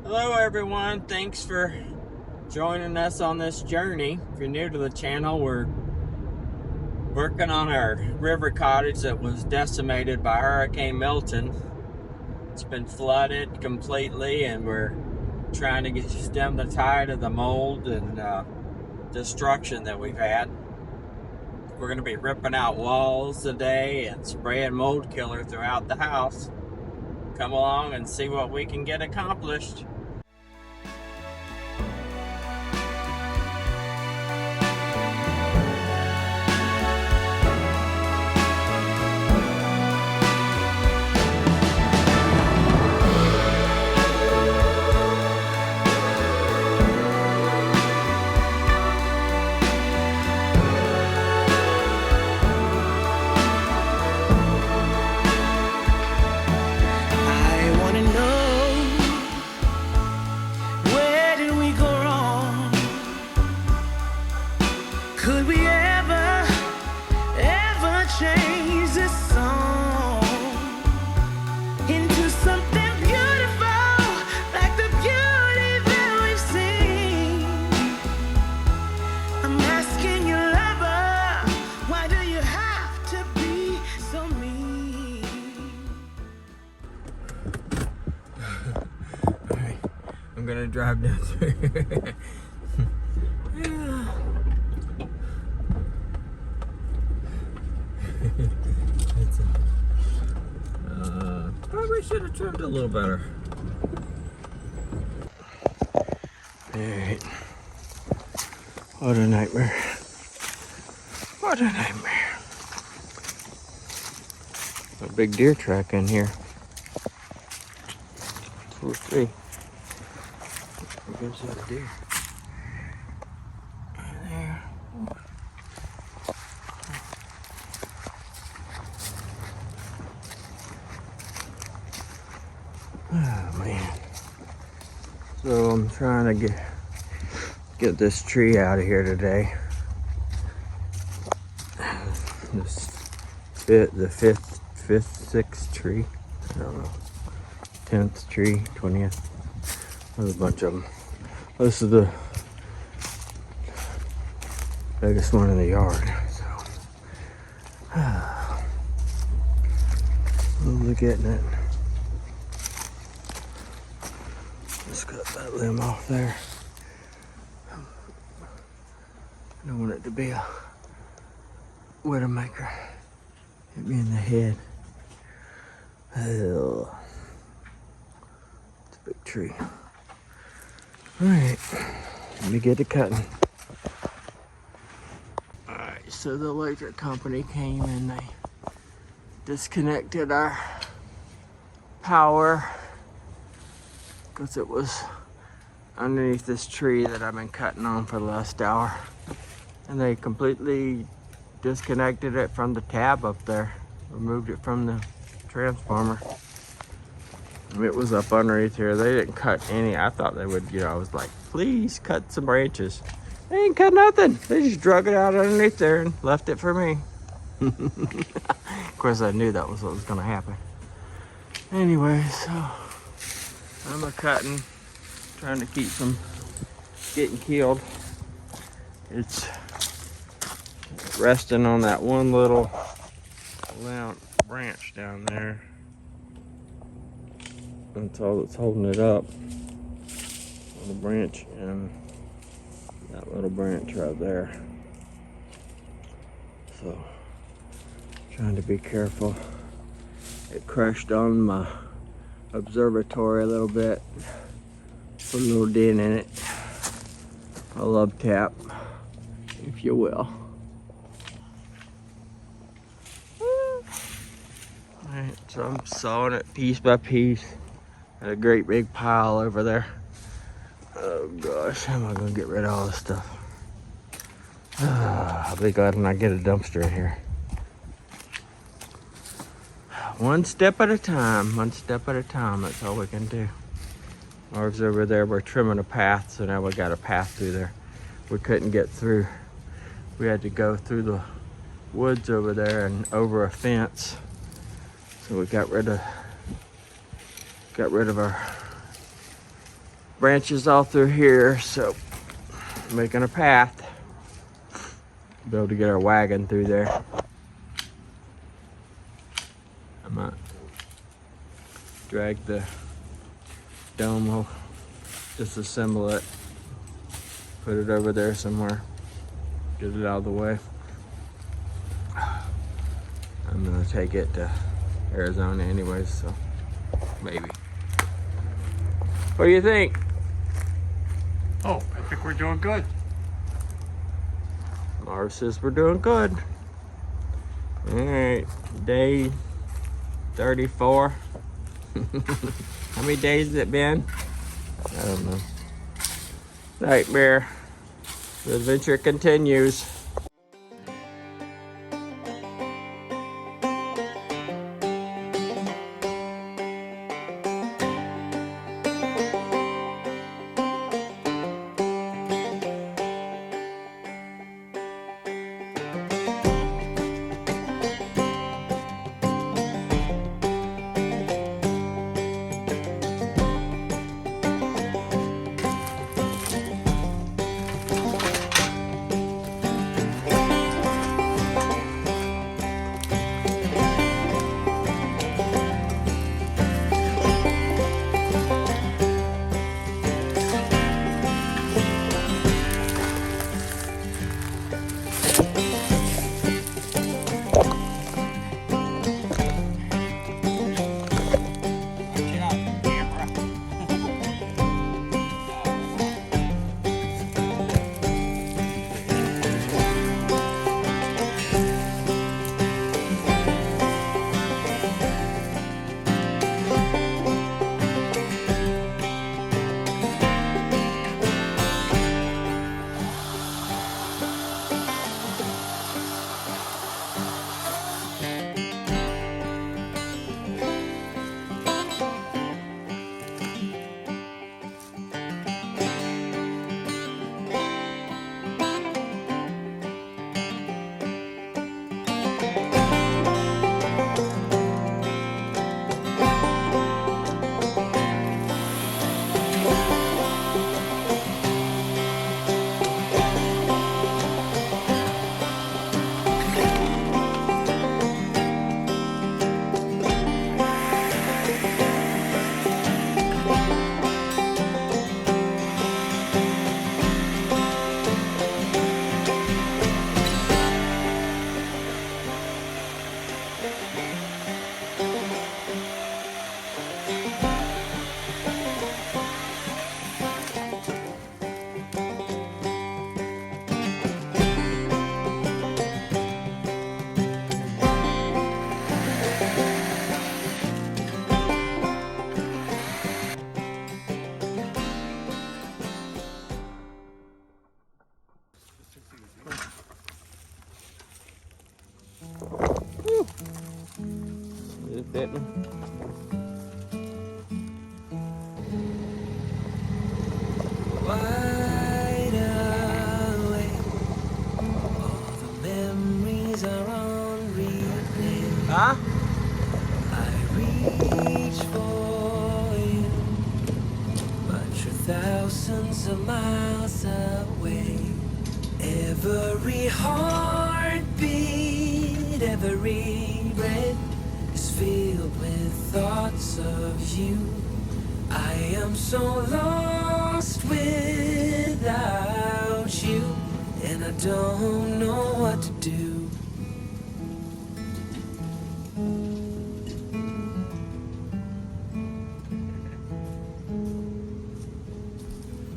Hello everyone, thanks for joining us on this journey. If you're new to the channel, we're working on our river cottage that was decimated by Hurricane Milton. It's been flooded completely and we're trying to stem the tide of the mold and destruction that we've had. We're going to be ripping out walls today and spraying mold killer throughout the house. Come along and see what we can get accomplished. I'm gonna drive down through here. Probably should have trimmed a little better. Alright. What a nightmare. What a nightmare. A big deer track in here. 2 or 3. There's that deer. Right there. Oh man. So I'm trying to get this tree out of here today. The fifth, sixth tree. I don't know. 10th tree, 20th. There's a bunch of them. This is the biggest one in the yard, so we'll be getting it. Just cut that limb off there. I don't want it to be a widowmaker. Hit me in the head. Oh, it's a big tree. Alright, let me get to cutting. Alright, so the electric company came and they disconnected our power because it was underneath this tree that I've been cutting on for the last hour. And they completely disconnected it from the tab up there, removed it from the transformer. It was up underneath here. They didn't cut any. I thought they would, I was like, please cut some branches. They didn't cut nothing. They just drug it out underneath there and left it for me. Of course, I knew that was what was going to happen. Anyway, so I'm a-cutting, trying to keep from getting killed. It's resting on that one little branch down there. That's all that's holding it up. The branch and that little branch right there. So, trying to be careful. It crushed on my observatory a little bit. Put a little dent in it. A love tap, if you will. Alright, so I'm sawing it piece by piece. Got a great big pile over there. Oh gosh, how am I gonna get rid of all this stuff? I'll be glad when I get a dumpster in here. One step at a time, that's all we can do. Ours over there, we're trimming a path, so now we got a path through there. We couldn't get through. We had to go through the woods over there and over a fence. So we got rid of our branches all through here, so making a path. Be able to get our wagon through there. I might drag the dome, disassemble it, put it over there somewhere, get it out of the way. I'm gonna take it to Arizona anyways, so maybe. What do you think? Oh, I think we're doing good. Marv says we're doing good. All right, day 34. How many days has it been? I don't know. Nightmare. The adventure continues. Is it fitting? Wide awake, all the memories are on replay. Huh? I reach for you, but you're thousands of miles away. Every heartbeat, every breath is filled with thoughts of you. I am so lost without you, and I don't know what to do.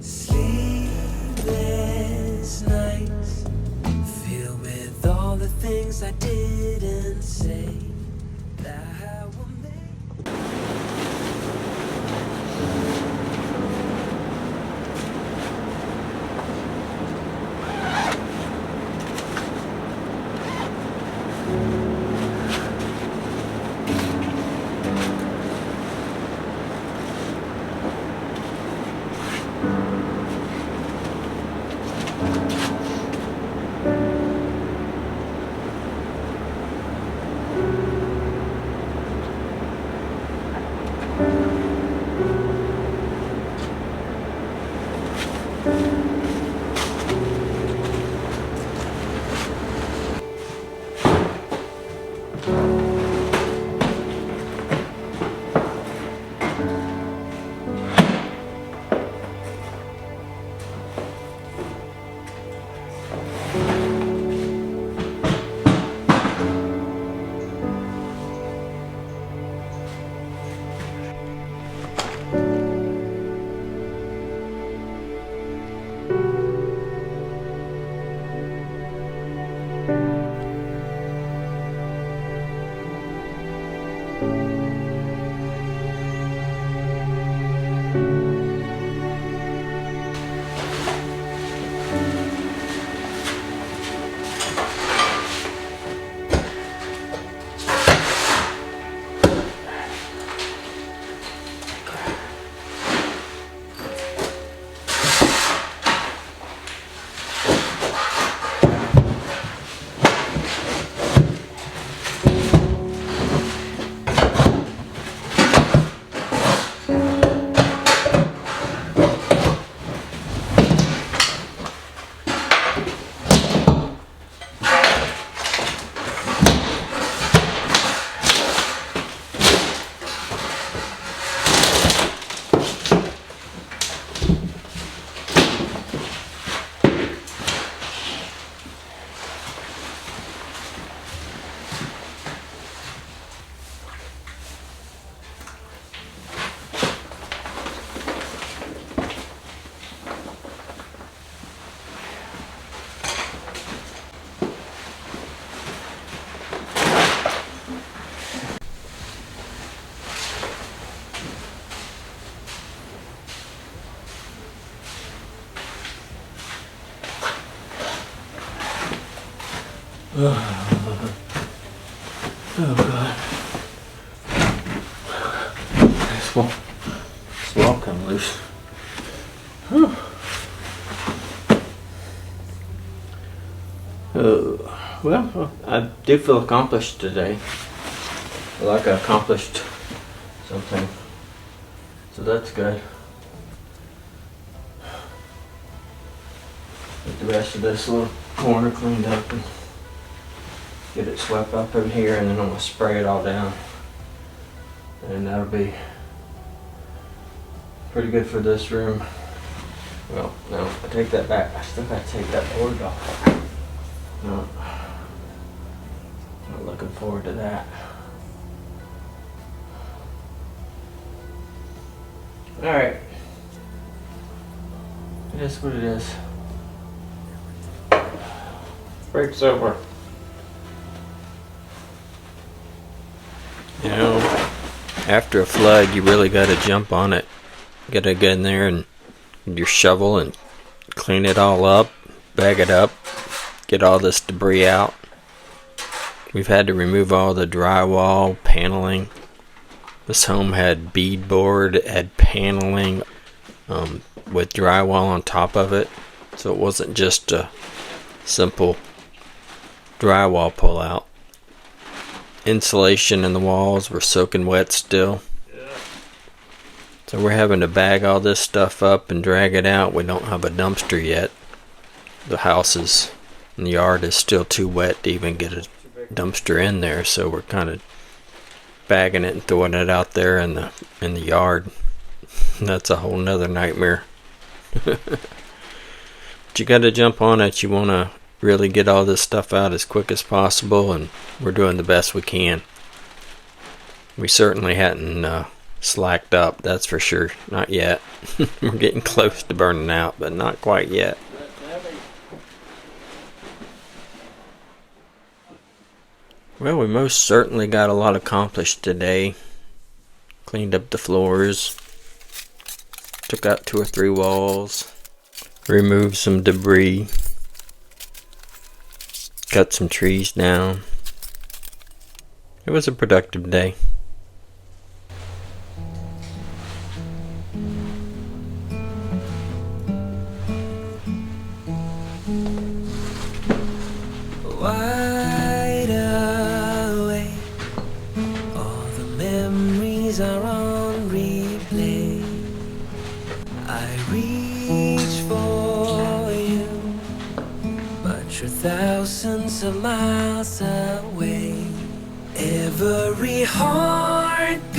Sleepless nights, filled with all the things I didn't say. That will make Oh God. This wall come loose. Whew. Well, I do feel accomplished today. I feel like I accomplished something. So that's good. Get the rest of this little corner cleaned up and get it swept up in here, and then I'm gonna spray it all down. And that'll be pretty good for this room. Well, no, I take that back. I still gotta take that board off. No, not looking forward to that. Alright. It is what it is. Break's over. You know, after a flood, you really got to jump on it. You got to get in there and your shovel and clean it all up, bag it up, get all this debris out. We've had to remove all the drywall, paneling. This home had beadboard, had paneling with drywall on top of it. So it wasn't just a simple drywall pull out. Insulation in the walls were soaking wet still. So we're having to bag all this stuff up and drag it out. We don't have a dumpster yet. The house is, and the yard is still too wet to even get a dumpster in there. So we're kind of bagging it and throwing it out there in the yard. That's a whole nother nightmare. But you got to jump on it. You want to really get all this stuff out as quick as possible, and we're doing the best we can. We certainly hadn't slacked up, that's for sure. Not yet. We're getting close to burning out, but not quite yet. Well, we most certainly got a lot accomplished today. Cleaned up the floors, took out 2 or 3 walls, removed some debris, cut some trees down. It was a productive day. Wide awake, all the memories are on replay. I reach for picture thousands of miles away. Every heartbeat,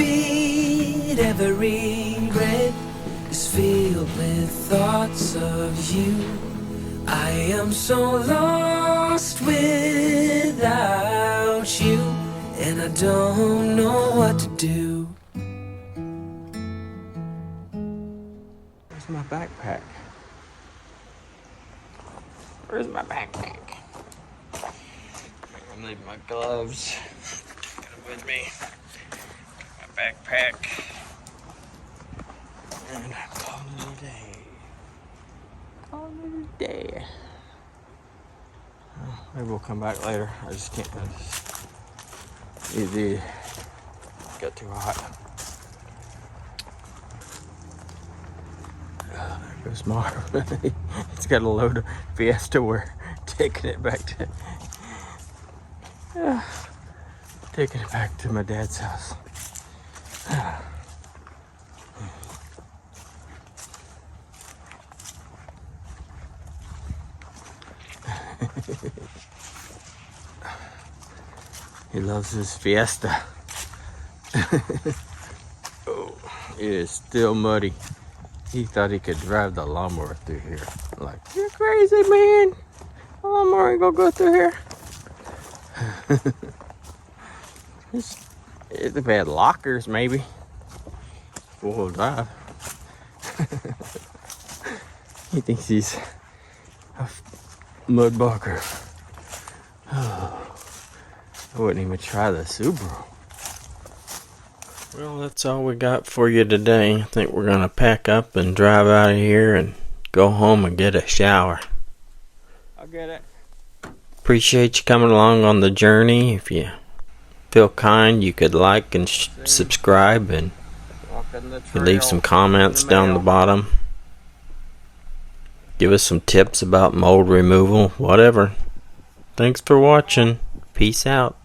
every breath is filled with thoughts of you. I am so lost without you, and I don't know what to do. Where's my backpack? Where's my backpack? I'm leaving my gloves. Got them with me. My backpack. And I'm calling it a day. Calling it a day. Oh, maybe we'll come back later. I just can't. It got too hot. There goes Marv. It's got a load of Fiesta. We're taking it back to my dad's house. He loves his Fiesta. Oh, it is still muddy. He thought he could drive the lawnmower through here. Like, you're crazy, man. The lawnmower ain't gonna go through here. If they had lockers, maybe. Four-wheel drive. He thinks he's a mud barker. Oh, I wouldn't even try the Subaru. Well, that's all we got for you today. I think we're gonna pack up and drive out of here and go home and get a shower. I'll get it. Appreciate you coming along on the journey. If you feel kind, you could like and subscribe, and you leave some comments down the bottom. Give us some tips about mold removal, whatever. Thanks for watching. Peace out.